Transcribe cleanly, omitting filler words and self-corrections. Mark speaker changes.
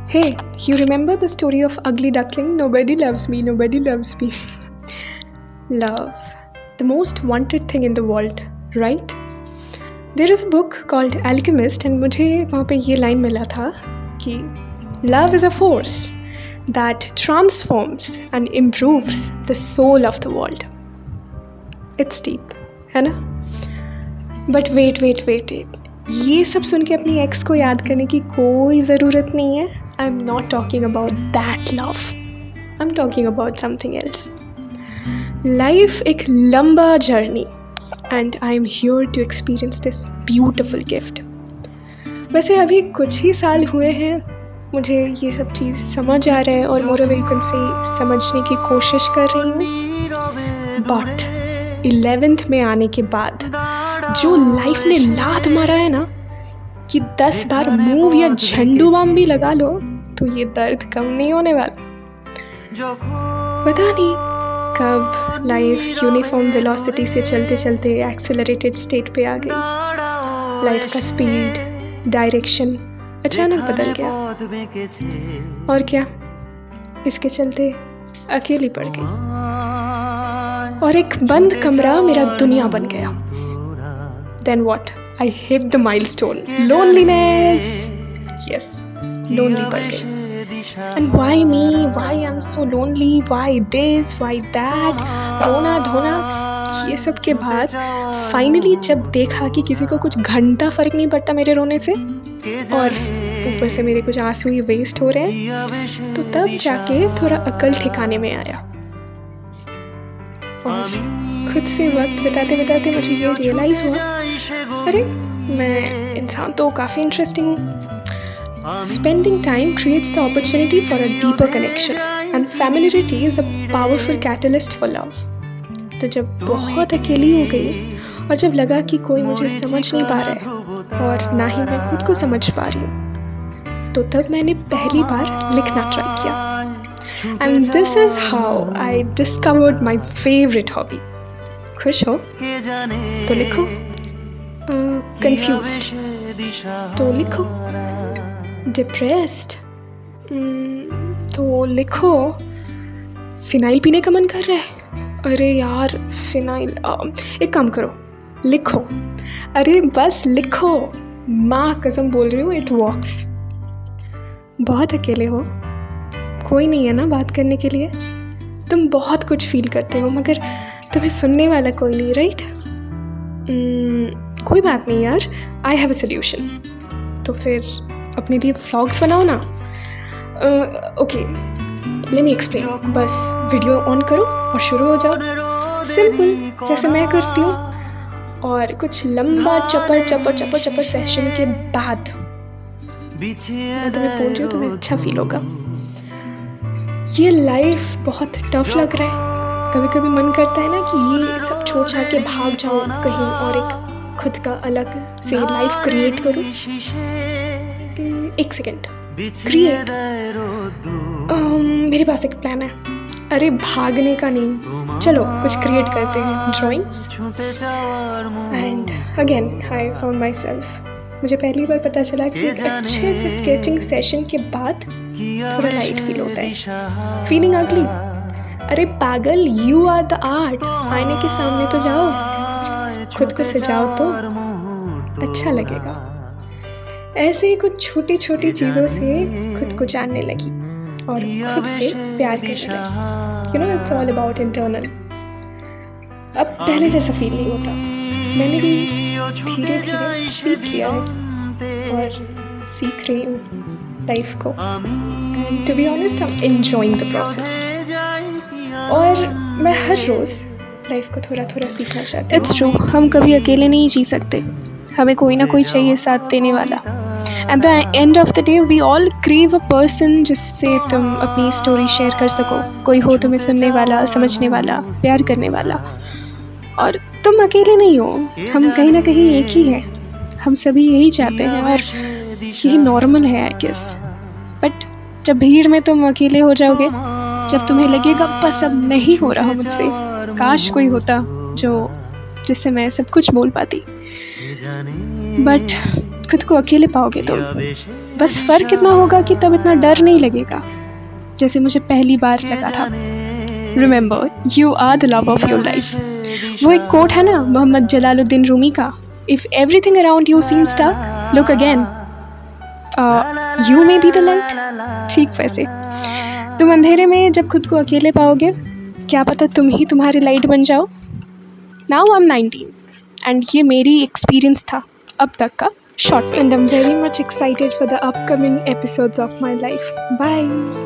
Speaker 1: Hey, you remember the story of Ugly Duckling? Nobody loves me, nobody loves me. Love, the most wanted thing in the world, right? There is a book called Alchemist and मुझे वहाँ पे ये line मिला था कि love is a force that transforms and improves the soul of the world. It's deep, है ना? But wait. ये सब सुन के अपनी एक्स को याद करने की कोई ज़रूरत नहीं है. I'm not talking about that love. I'm talking about something else. Life एक लंबा journey and I'm here to experience this beautiful gift. वैसे अभी कुछ ही साल हुए हैं मुझे ये सब चीज़ समझ आ रहा है और मोर बिल्कुल से समझने की कोशिश कर रही हूँ. बट 11th में आने के बाद जो लाइफ ने लात मारा है ना कि 10 बार मूव या झंडू बाम भी लगा लो तो ये दर्द कम नहीं होने वाला. पता नहीं कब लाइफ यूनिफॉर्म वेलोसिटी से चलते चलते एक्सेलरेटेड स्टेट पे आ गई. लाइफ का स्पीड डायरेक्शन अचानक बदल गया और क्या इसके चलते अकेली पड़ गई और एक बंद कमरा मेरा दुनिया बन गया. Then what? I hit the milestone. Loneliness. Yes, lonely पड़ गई. And why me? Why I'm so lonely? Why this? Why that? रोना धोना ये सब के बाद फाइनली जब देखा कि किसी को कुछ घंटा फ़र्क नहीं पड़ता मेरे रोने से और ऊपर से मेरे कुछ आंसू ही वेस्ट हो रहे हैं तो तब जाके थोड़ा अकल ठिकाने में आया. और खुद से वक्त बिताते बिताते मुझे ये रियलाइज़ हुआ अरे मैं इंसान तो काफ़ी इंटरेस्टिंग हूँ. Spending time creates the opportunity for a deeper connection and familiarity is a powerful catalyst for love. तो जब बहुत अकेली हो गई और जब लगा कि कोई मुझे समझ नहीं पा रहा है और ना ही मैं खुद को समझ पा रही हूँ तो तब मैंने पहली बार लिखना ट्राई किया. And this is how I discovered my favorite hobby. खुश हो तो लिखो. Confused तो लिखो. Depressed तो लिखो. फिनाइल पीने का मन कर रहा है अरे यार फिनाइल एक काम करो लिखो. अरे बस लिखो. माँ कसम बोल रही हूँ इट वर्क्स. बहुत अकेले हो कोई नहीं है ना बात करने के लिए. तुम बहुत कुछ फील करते हो मगर तुम्हें सुनने वाला कोई नहीं राइट. कोई बात नहीं यार आई हैव अ सोल्यूशन. तो फिर अपने लिए व्लॉग्स बनाओ ना. Okay let me explain. बस वीडियो ऑन करो और शुरू हो जाओ सिंपल जैसे मैं करती हूँ. और कुछ लंबा चपर सेशन के बाद मैं तुम्हें बोल रही हूँ तुम्हें अच्छा फील होगा. ये लाइफ बहुत टफ लग रहा है. कभी कभी मन करता है ना कि ये सब छोड़ छाड़ के भाग जाऊँ कहीं और एक खुद का अलग से लाइफ क्रिएट करूँ. एक सेकेंड क्रिएट. मेरे पास एक प्लान है. अरे भागने का नहीं चलो कुछ क्रिएट करते हैं. Drawings. And again I found my self. मुझे पहली बार पता चला कि एक अच्छे से स्केचिंग सेशन के बाद थोड़ा लाइट फील होता है. फीलिंग अगली. अरे पागल यू आर द आर्ट. आईने के सामने तो जाओ खुद को सजाओ तो अच्छा लगेगा. ऐसे ही कुछ छोटी छोटी चीज़ों से खुद को जानने लगी और खुद से प्यार करने लगी. You know it's all about internal. अब पहले जैसा फील नहीं होता. मैंने भी धीरे धीरे सीख लिया है और सीख रही हूँ लाइफ को. And to be honest I am enjoying the process. और मैं हर रोज़ लाइफ को थोड़ा थोड़ा सीखना चाहती हूँ. इट्स ट्रू हम कभी अकेले नहीं जी सकते. हमें कोई ना कोई चाहिए साथ देने वाला. At the end of the day we all crave a person जिससे तुम अपनी स्टोरी शेयर कर सको. कोई हो तुम्हें सुनने वाला समझने वाला प्यार करने वाला. और तुम अकेले नहीं हो. हम कहीं ना कहीं एक ही हैं. हम सभी यही चाहते हैं और यही नॉर्मल है आई गेस. बट जब भीड़ में तुम अकेले हो जाओगे जब तुम्हें लगेगा बस अब नहीं हो रहा मुझसे काश कोई होता जो जिससे मैं सब कुछ बोल पाती. बट खुद को अकेले पाओगे तो बस फ़र्क इतना होगा कि तब इतना डर नहीं लगेगा जैसे मुझे पहली बार लगा था। Remember, you are the love of your life. वो एक कोट है ना मोहम्मद जलालुद्दीन रूमी का, if everything around you seems dark look again, you may be the light. ठीक वैसे तुम अंधेरे में जब खुद को अकेले पाओगे, क्या पता तुम ही तुम्हारी लाइट बन जाओ। नाउ आई एम 19 एंड ये मेरी एक्सपीरियंस था अब तक का short, and I am very much excited for the upcoming episodes of my life. Bye.